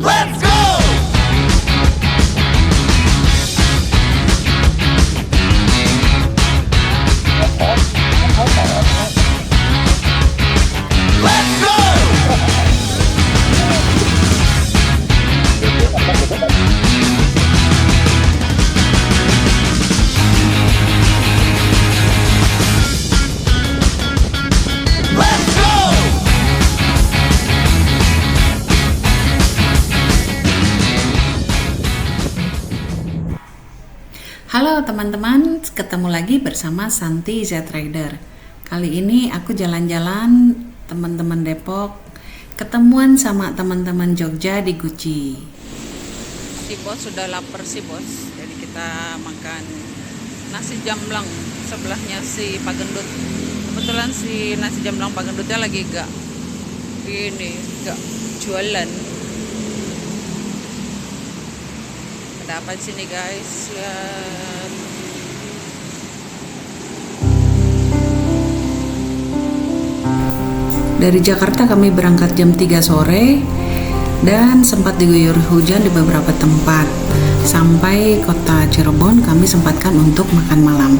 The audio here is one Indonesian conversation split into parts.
Let's go! Let's go! Let's go! Halo teman-teman, ketemu lagi bersama Santi Z Rider. Kali ini aku jalan-jalan teman-teman Depok, ketemuan sama teman-teman Jogja di Guci. Si bos sudah lapar sih bos, jadi kita makan nasi jamblang, sebelahnya si Pak Gendut. Kebetulan si nasi jamblang Pak Gendutnya lagi gak jualan. Ada apa di sini guys? Lihat. Dari Jakarta kami berangkat jam 3 sore dan sempat diguyur hujan di beberapa tempat. Sampai kota Cirebon kami sempatkan untuk makan malam.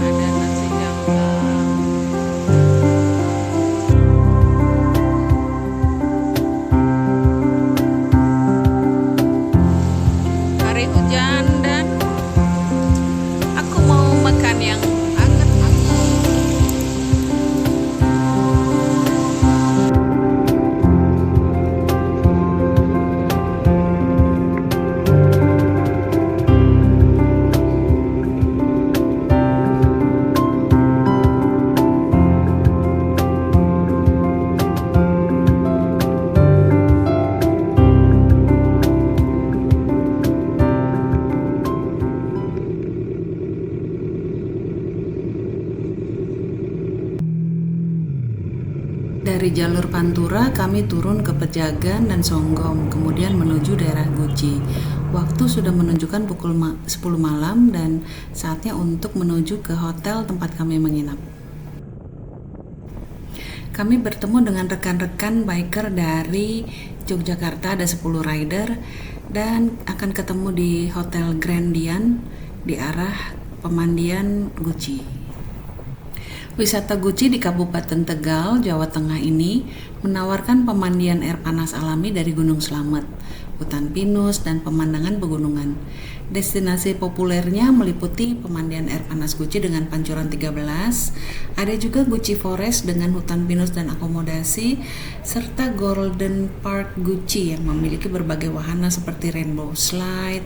Ada nasi jamblang. Hari hujan dan aku mau makan yang anget-anget. Dari jalur Pantura kami turun ke Pejagan dan Songgom, kemudian menuju daerah Guci. Waktu sudah menunjukkan pukul 10 malam dan saatnya untuk menuju ke hotel tempat kami menginap. Kami bertemu dengan rekan-rekan biker dari Yogyakarta, ada 10 rider, dan akan ketemu di Hotel Grandian di arah Pemandian Guci. Wisata Guci di Kabupaten Tegal, Jawa Tengah ini menawarkan pemandian air panas alami dari Gunung Slamet, hutan pinus, dan pemandangan pegunungan. Destinasi populernya meliputi pemandian air panas Guci dengan pancuran 13, ada juga Guci Forest dengan hutan pinus dan akomodasi, serta Golden Park Guci yang memiliki berbagai wahana seperti rainbow slide.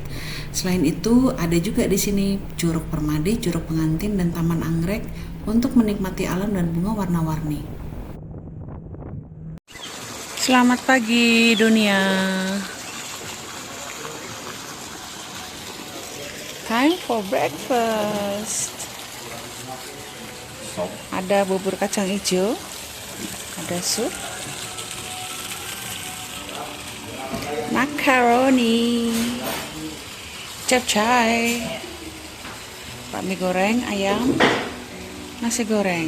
Selain itu, ada juga di sini Curug Permadi, Curug Pengantin, dan Taman Anggrek untuk menikmati alam dan bunga warna-warni. Selamat pagi dunia. Time for breakfast. Ada bubur kacang hijau, ada sup, makaroni, capcay, bakmi goreng, ayam, nasi goreng,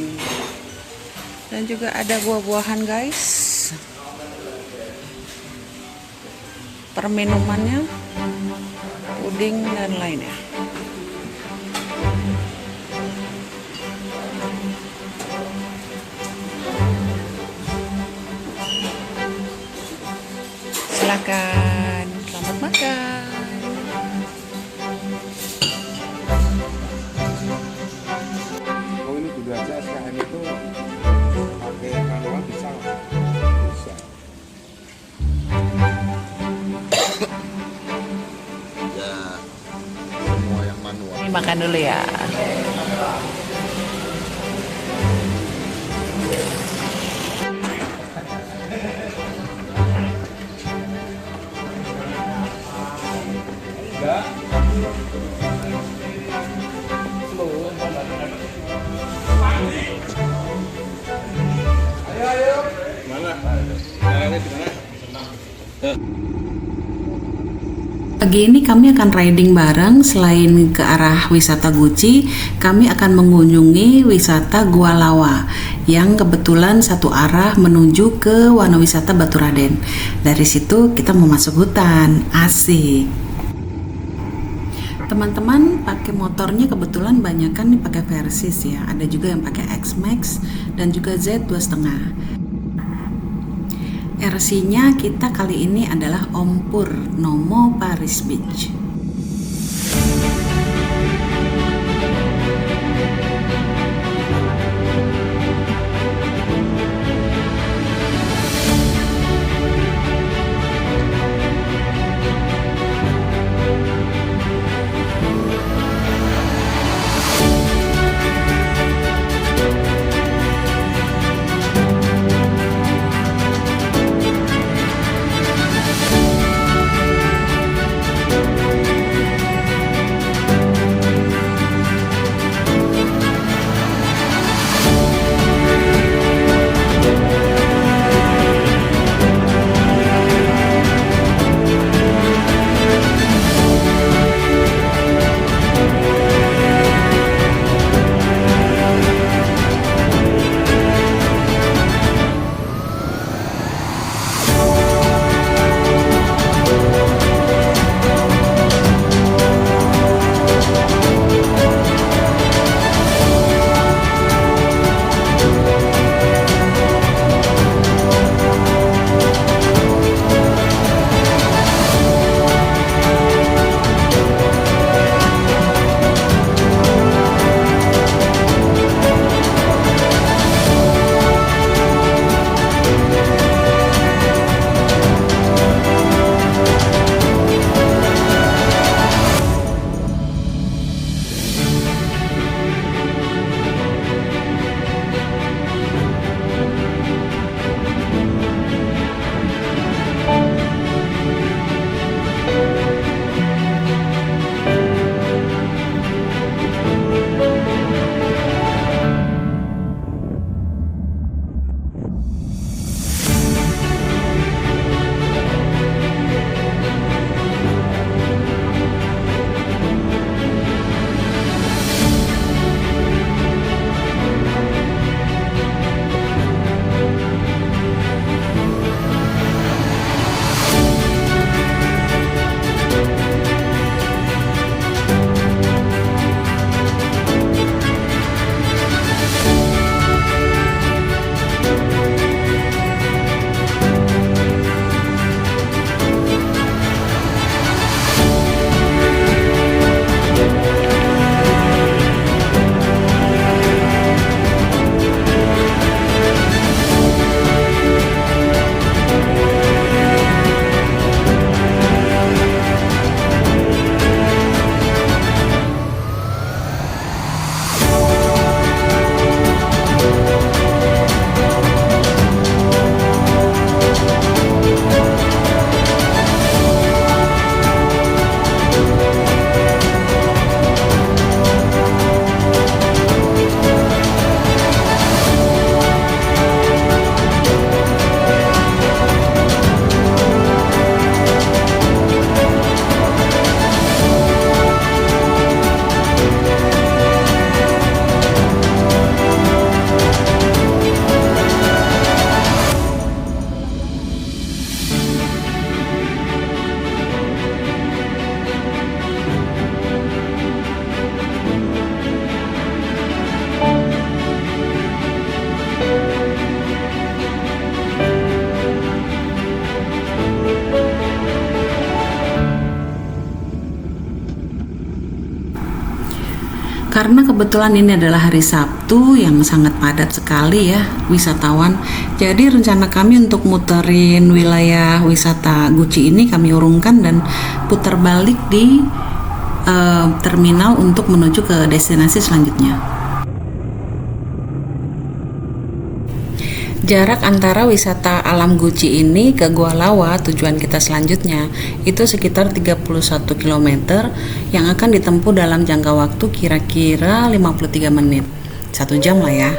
dan juga ada buah-buahan guys. Perminumannya, puding dan lainnya. Silakan, selamat makan. Oh ini dulu aja SKM itu pakai manual bisa nggak? Bisa. Ya semua yang manual. Ini makan dulu ya. Pagi ini kami akan riding bareng. Selain ke arah wisata Guci, kami akan mengunjungi wisata Gua Lawa yang kebetulan satu arah menuju ke Wana Wisata Baturaden. Dari situ kita mau masuk hutan, asik. Teman-teman pakai motornya kebetulan banyak kan nih pakai Versys ya. Ada juga yang pakai X-Max dan juga Z 2,5. RC-nya kita kali ini adalah Om Pur Nomo Paris Beach. Karena kebetulan ini adalah hari Sabtu yang sangat padat sekali ya wisatawan. Jadi rencana kami untuk muterin wilayah wisata Guci ini kami urungkan dan putar balik di terminal untuk menuju ke destinasi selanjutnya. Jarak antara wisata alam Guci ini ke Gua Lawa, tujuan kita selanjutnya, itu sekitar 31 km yang akan ditempuh dalam jangka waktu kira-kira 53 menit. 1 jam lah ya.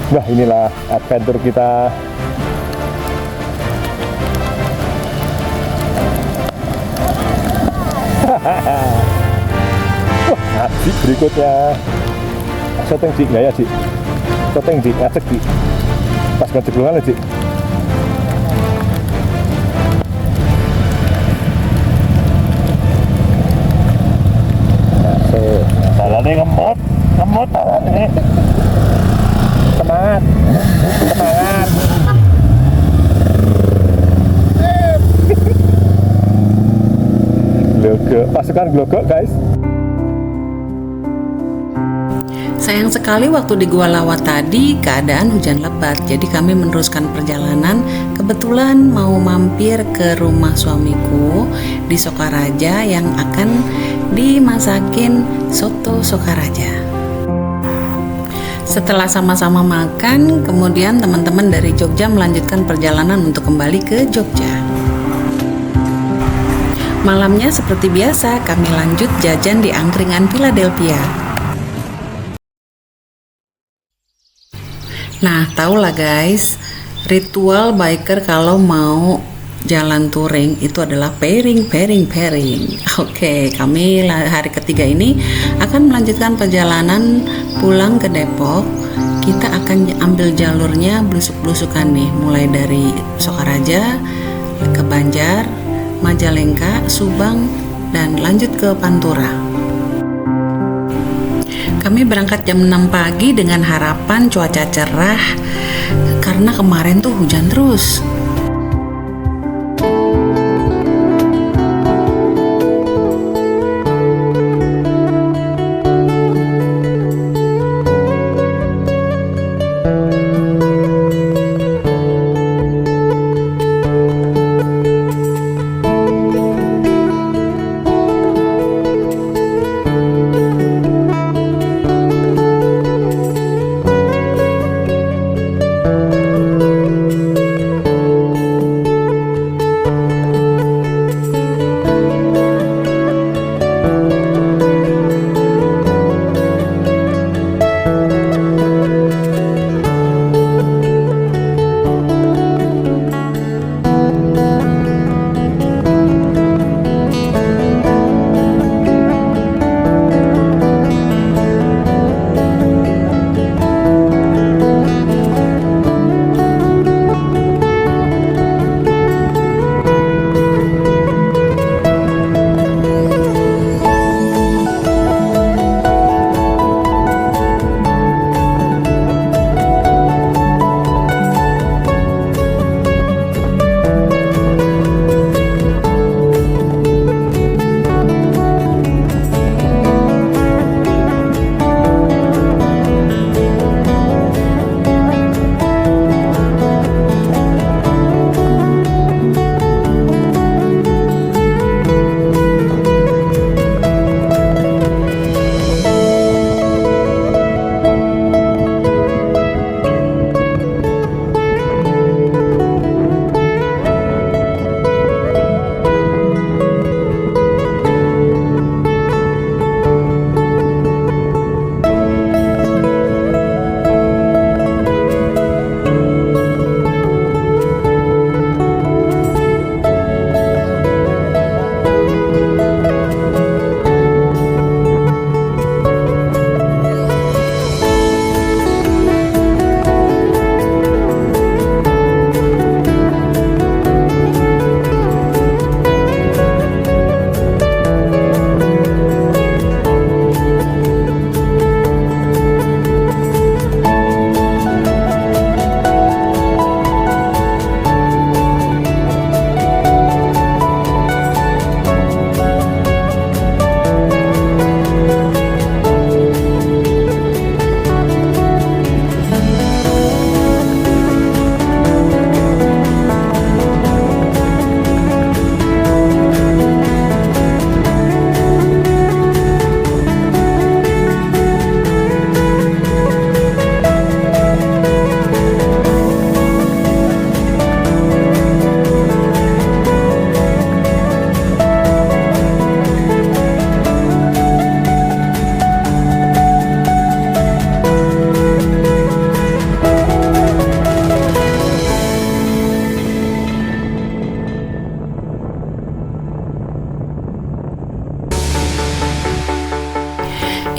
Nah, inilah adventure kita. Wah, asik berikutnya. Syuting Ci, nggak ya Ci? Syuting Ci, ngacek Ci. Pas ganti belungan Ci. Jalannya ngemot jalannya. Semangat, semangat. Glogok, pasukan glogok guys. Sayang sekali waktu di Gua Lawa tadi keadaan hujan lebat, jadi kami meneruskan perjalanan. Kebetulan mau mampir ke rumah suamiku di Sokaraja yang akan dimasakin soto Sokaraja. Setelah sama-sama makan, kemudian teman-teman dari Jogja melanjutkan perjalanan untuk kembali ke Jogja. Malamnya seperti biasa kami lanjut jajan di angkringan Philadelphia. Nah, tahulah guys, ritual biker kalau mau jalan touring itu adalah pairing. Oke, kami hari ketiga ini akan melanjutkan perjalanan pulang ke Depok. Kita akan ambil jalurnya blusuk-blusukan nih, mulai dari Sokaraja ke Banjar, Majalengka, Subang, dan lanjut ke Pantura. Kami berangkat jam 6 pagi dengan harapan cuaca cerah karena kemarin tuh hujan terus.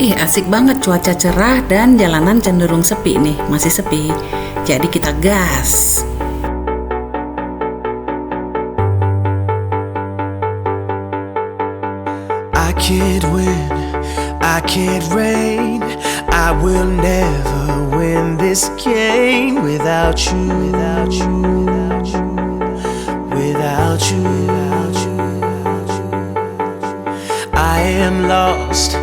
Wih, asik banget, cuaca cerah dan jalanan cenderung sepi nih, masih sepi. Jadi kita gas. I can't win, I can't reign, I will never win this game without you, without you, without you, without you, without you, without you. I am lost,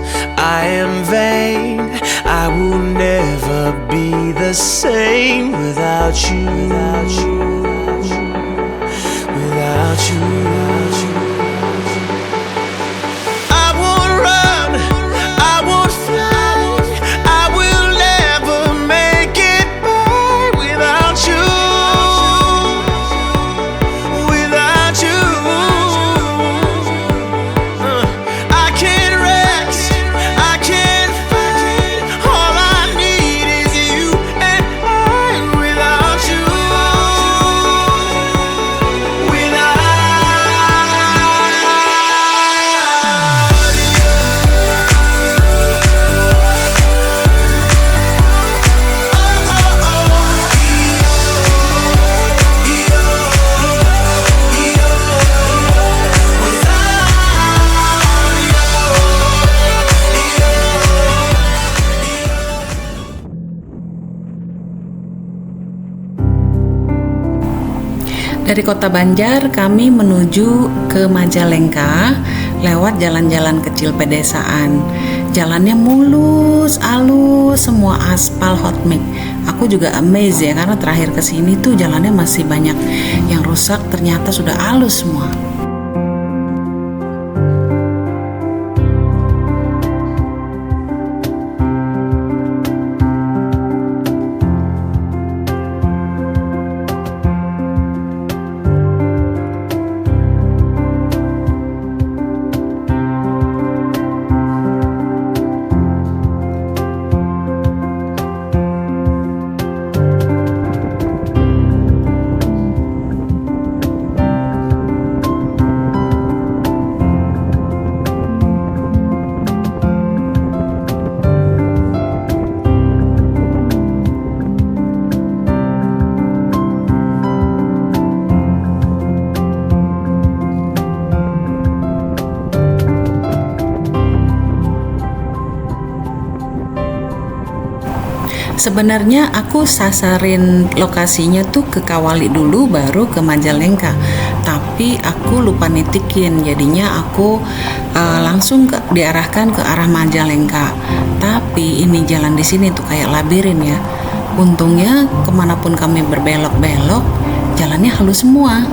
I am vain, I will never be the same without you, without you, without you, without you, without you. I won't run, I won't fly, I will never make it by without you, without you. I can't rest, I can't fight, all I need is you and I without you, without you. Dari kota Banjar kami menuju ke Majalengka lewat jalan-jalan kecil pedesaan. Jalannya mulus, halus, semua aspal hot mix. Aku juga amazed ya, karena terakhir kesini tuh jalannya masih banyak yang rusak, ternyata sudah halus semua. Sebenarnya aku sasarin lokasinya tuh ke Kawali dulu baru ke Majalengka, tapi aku lupa nitikin, jadinya aku langsung diarahkan ke arah Majalengka. Tapi ini jalan di sini tuh kayak labirin ya. Untungnya kemanapun kami berbelok-belok, jalannya halus semua.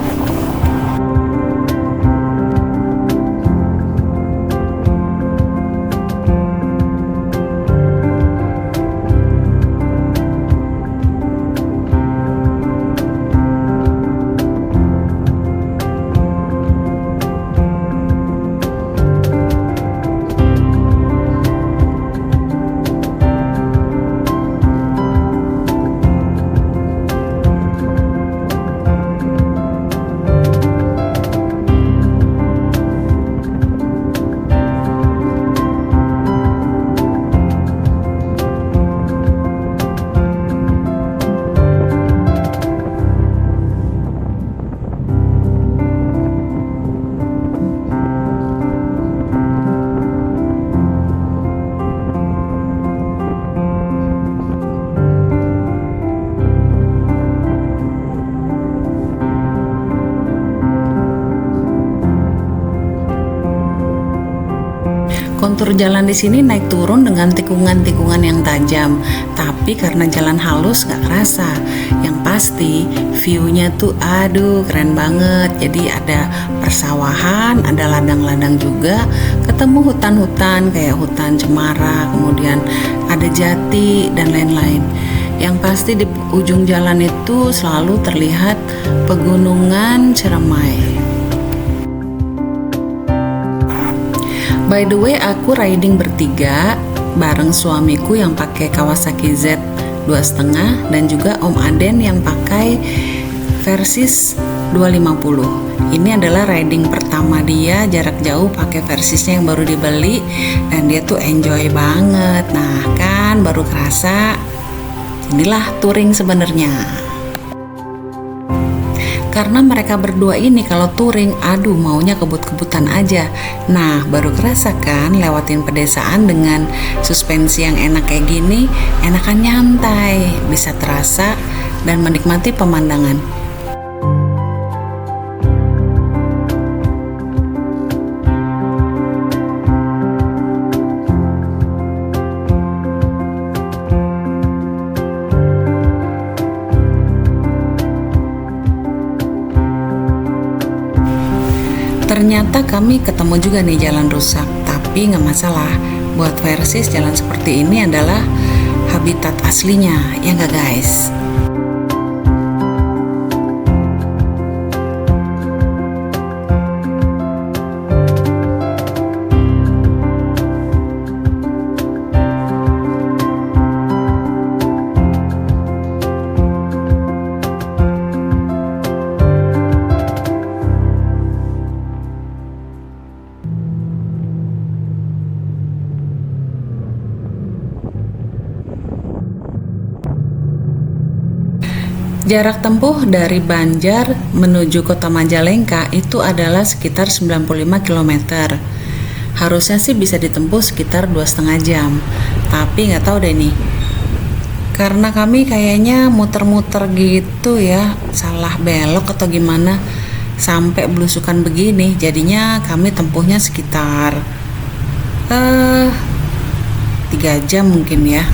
Kontur jalan di sini naik turun dengan tikungan-tikungan yang tajam, tapi karena jalan halus nggak kerasa. Yang pasti view-nya tuh aduh keren banget. Jadi ada persawahan, ada ladang-ladang juga, ketemu hutan-hutan kayak hutan cemara, kemudian ada jati dan lain-lain. Yang pasti di ujung jalan itu selalu terlihat pegunungan Ciremai. By the way, aku riding bertiga bareng suamiku yang pakai Kawasaki Z 2.5 dan juga Om Aden yang pakai Versys 250. Ini adalah riding pertama dia jarak jauh pakai Versysnya yang baru dibeli, dan dia tuh enjoy banget. Nah kan baru kerasa inilah touring sebenarnya. Karena mereka berdua ini kalau touring, aduh maunya kebut-kebutan aja. Nah baru kerasa kan lewatin pedesaan dengan suspensi yang enak kayak gini, enakan nyantai, bisa terasa dan menikmati pemandangan. Ternyata kami ketemu juga nih jalan rusak, tapi nggak masalah. Buat Versys jalan seperti ini adalah habitat aslinya, ya nggak guys? Jarak tempuh dari Banjar menuju kota Majalengka itu adalah sekitar 95 km. Harusnya sih bisa ditempuh sekitar 2,5 jam. Tapi nggak tahu deh nih. Karena kami kayaknya muter-muter gitu ya, salah belok atau gimana, sampai belusukan begini. Jadinya kami tempuhnya sekitar 3 jam mungkin ya.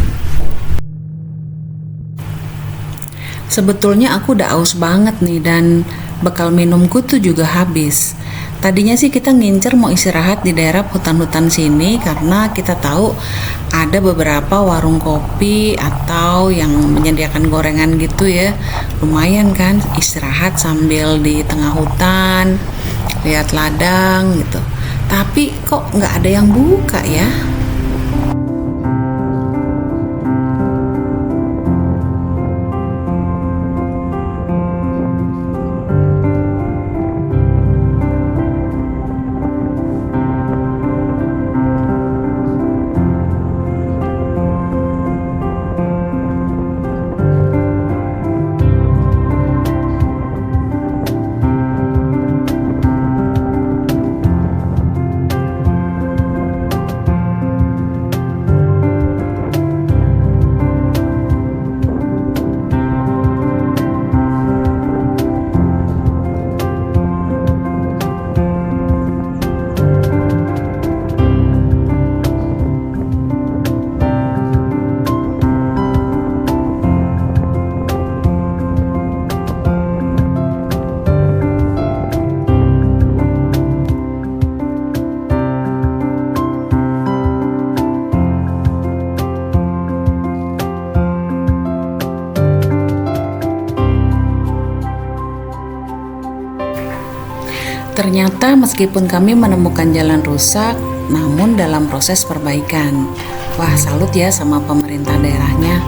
Sebetulnya aku udah aus banget nih, dan bekal minumku tuh juga habis. Tadinya sih kita ngincer mau istirahat di daerah hutan-hutan sini karena kita tahu ada beberapa warung kopi atau yang menyediakan gorengan gitu ya. Lumayan kan istirahat sambil di tengah hutan, lihat ladang gitu. Tapi kok nggak ada yang buka ya? Ternyata meskipun kami menemukan jalan rusak, namun dalam proses perbaikan. Wah, salut ya sama pemerintah daerahnya.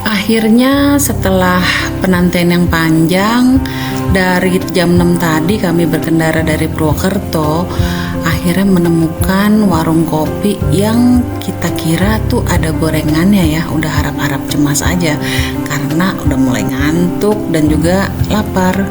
Akhirnya setelah penantian yang panjang, dari jam 6 tadi kami berkendara dari Purwokerto, akhirnya menemukan warung kopi yang kita kira tuh ada gorengannya ya. Udah harap-harap cemas aja karena udah mulai ngantuk dan juga lapar.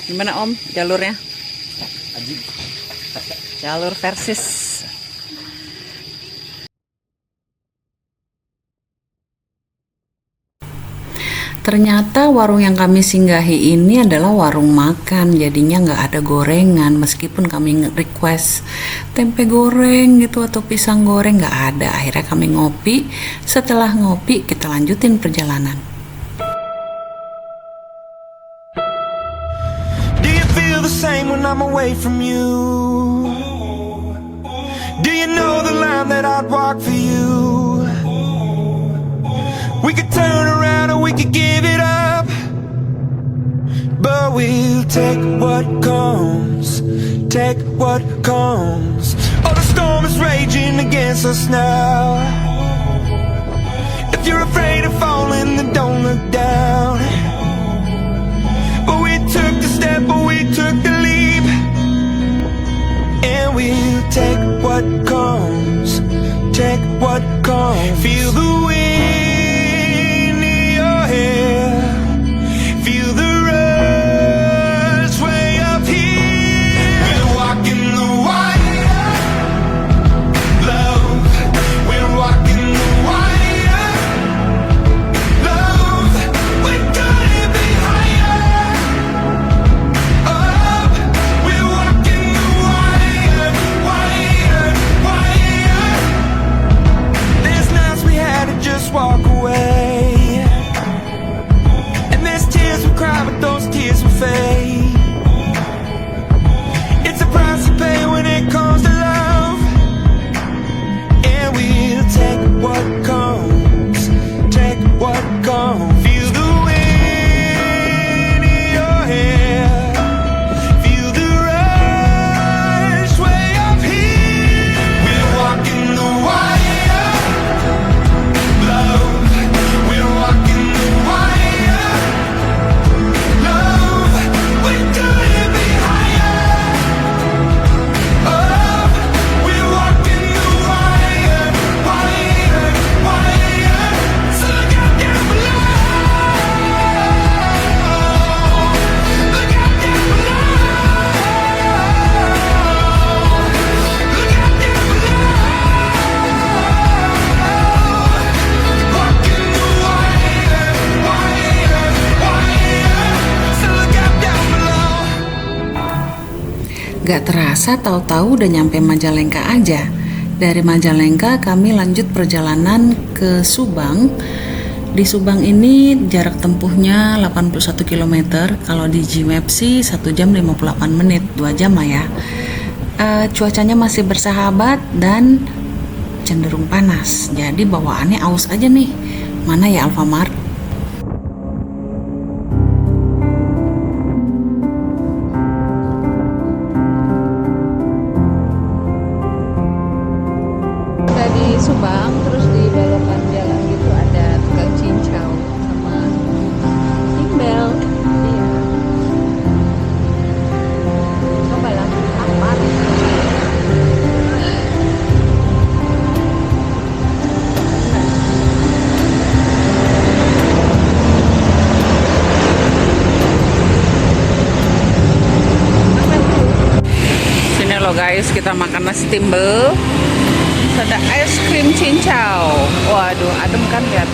Gimana Om jalurnya? Jalur Versys. Ternyata warung yang kami singgahi ini adalah warung makan, jadinya nggak ada gorengan. Meskipun kami request tempe goreng gitu atau pisang goreng, nggak ada. Akhirnya kami ngopi. Setelah ngopi kita lanjutin perjalanan. Do you feel the same when I'm away from you? Do you know the line that I'd walk for you? We could turn around or we could give it up, but we'll take what comes, take what comes. Oh, the storm is raging against us now. If you're afraid of falling, then don't look down. But we took the step, but we took the leap, and we'll take what comes, take what comes. Feel the wind in your hair, feel the rush way up here. We're walking the wire, love. We're walking the wire, love. We're gonna be higher, up. We're walking the wire, wire, wire. There's nights we had to just walk away, and there's tears we cry, but those tears will fade. It's a price to pay when it comes to love, and we'll take what comes, take what comes. Feel the wind in your hair, feel the rush way up here. We're walking the wire, love. We're walking the wire, love. We're gonna be higher, up. We're walking the wire, wire, wire. So look out down below, look out down below, look out down below. Walking the wire, wire, wire. So look out down below. Gak terasa tahu-tahu udah nyampe Majalengka aja. Dari Majalengka kami lanjut perjalanan ke Subang. Di Subang ini jarak tempuhnya 81 km. Kalau di Gmap sih 1 jam 58 menit, 2 jam lah ya. Cuacanya masih bersahabat dan cenderung panas. Jadi bawaannya aus aja nih. Mana ya Alfamart? Kita di Subang, terus di belokan jalan gitu ada tukang cincau sama timbel. Iya. Cobalah apa? Sini loh guys, kita makan nasi timbel. Terus ada es krim cincau. Waduh, adem kan lihat.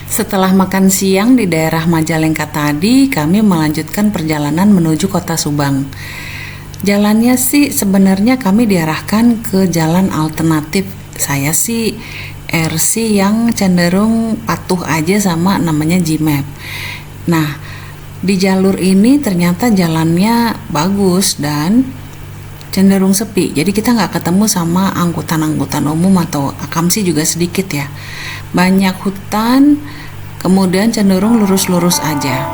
Setelah makan siang di daerah Majalengka tadi, kami melanjutkan perjalanan menuju kota Subang. Jalannya sih sebenarnya kami diarahkan ke jalan alternatif. Saya sih RC yang cenderung patuh aja sama namanya Gmap. Nah, di jalur ini ternyata jalannya bagus dan cenderung sepi. Jadi kita nggak ketemu sama angkutan-angkutan umum atau akamsi juga sedikit ya. Banyak hutan, kemudian cenderung lurus-lurus aja.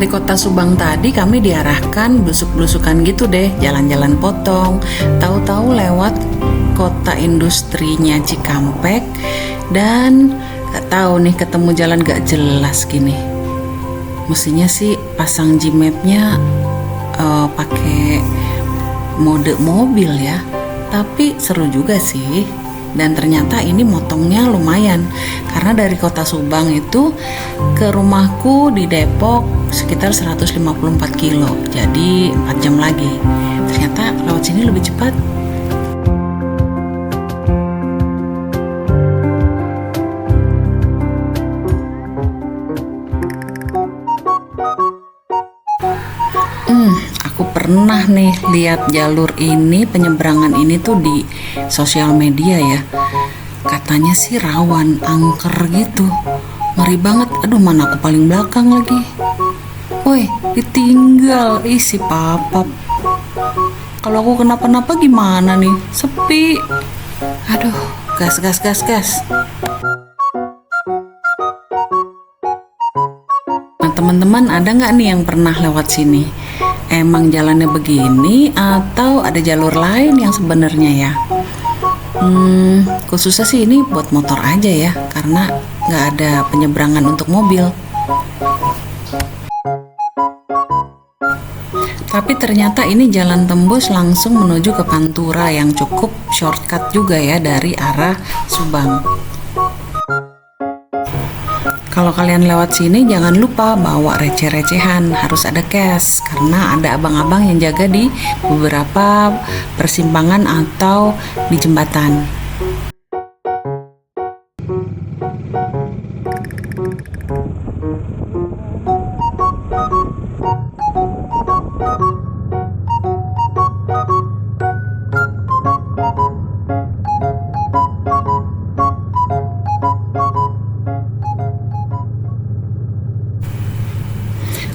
Dari kota Subang tadi kami diarahkan blusuk-blusukan gitu deh, jalan-jalan potong. Tahu-tahu lewat kota industrinya Cikampek dan gak tahu nih ketemu jalan gak jelas gini. Mestinya sih pasang Gmap-nya pakai mode mobil ya, tapi seru juga sih. Dan ternyata ini motongnya lumayan, karena dari kota Subang itu ke rumahku di Depok sekitar 154 kilo, jadi 4 jam lagi. Ternyata lewat sini lebih cepat. Aku pernah nih lihat jalur ini, penyeberangan ini tuh di sosial media ya. Katanya sih rawan angker gitu. Ngeri banget. Aduh, mana aku paling belakang lagi. Woi, ditinggal. Ih, si papap. Kalau aku kenapa-napa gimana nih? Sepi. Aduh, gas. Nah, teman-teman, ada nggak nih yang pernah lewat sini? Emang jalannya begini atau ada jalur lain yang sebenarnya ya? Khususnya sih ini buat motor aja ya, karena nggak ada penyeberangan untuk mobil. Tapi ternyata ini jalan tembus langsung menuju ke Pantura yang cukup shortcut juga ya dari arah Subang. Kalau kalian lewat sini jangan lupa bawa receh-recehan, harus ada cash karena ada abang-abang yang jaga di beberapa persimpangan atau di jembatan.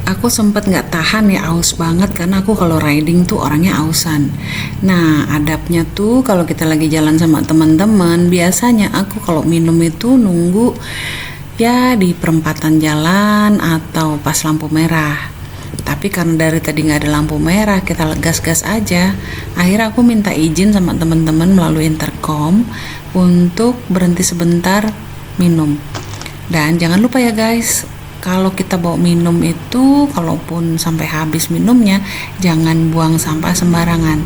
Aku sempet nggak tahan ya, aus banget karena aku kalau riding tuh orangnya ausan. Nah, adabnya tuh kalau kita lagi jalan sama teman-teman, biasanya aku kalau minum itu nunggu ya di perempatan jalan atau pas lampu merah. Tapi karena dari tadi nggak ada lampu merah, kita gas-gas aja. Akhirnya aku minta izin sama teman-teman melalui intercom untuk berhenti sebentar minum. Dan jangan lupa ya guys, kalau kita bawa minum itu, kalaupun sampai habis minumnya, jangan buang sampah sembarangan.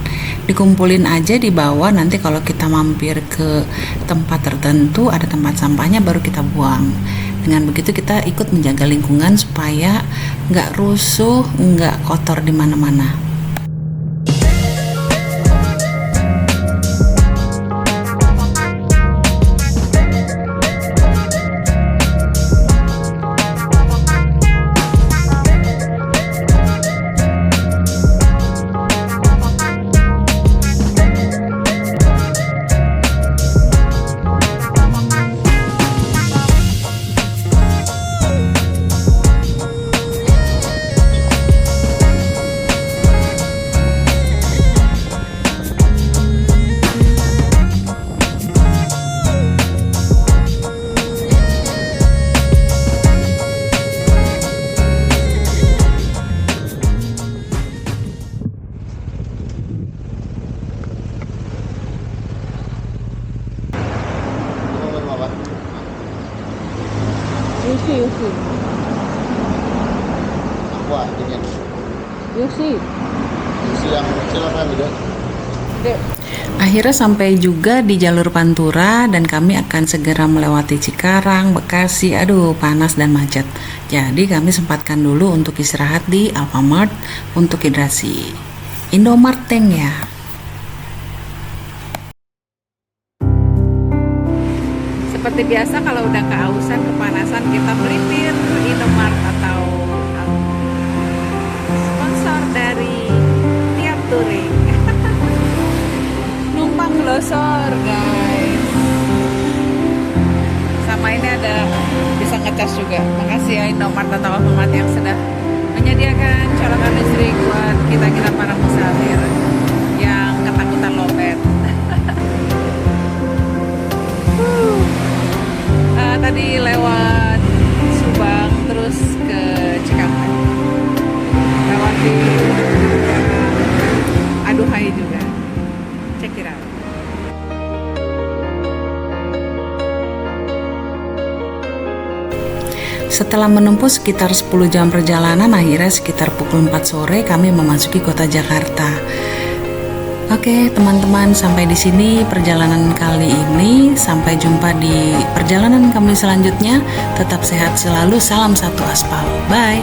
Dikumpulin aja di bawah, nanti kalau kita mampir ke tempat tertentu, ada tempat sampahnya, baru kita buang. Dengan begitu kita ikut menjaga lingkungan supaya nggak rusuh, nggak kotor di mana-mana. Akhirnya sampai juga di jalur Pantura dan kami akan segera melewati Cikarang, Bekasi. Aduh, panas dan macet. Jadi kami sempatkan dulu untuk istirahat di Alfamart untuk hidrasi. Indomart Tank ya. Seperti biasa kalau udah kehausan, kepanasan, kita melipir Indomart atau sponsor dari tiap touring. Numpang losor guys. Sama ini ada bisa ngecas juga. Makasih ya Indomart atau Alfamart yang sudah menyediakan colokan listrik buat kita para musafir yang ketakutan lowbat. Tadi lewat Subang terus ke Cikampek. aduhai juga. Check it out. Setelah menempuh sekitar 10 jam perjalanan, akhirnya sekitar pukul 4 sore kami memasuki kota Jakarta. Oke, teman-teman, sampai di sini perjalanan kali ini. Sampai jumpa di perjalanan kami selanjutnya. Tetap sehat selalu. Salam satu aspal. Bye.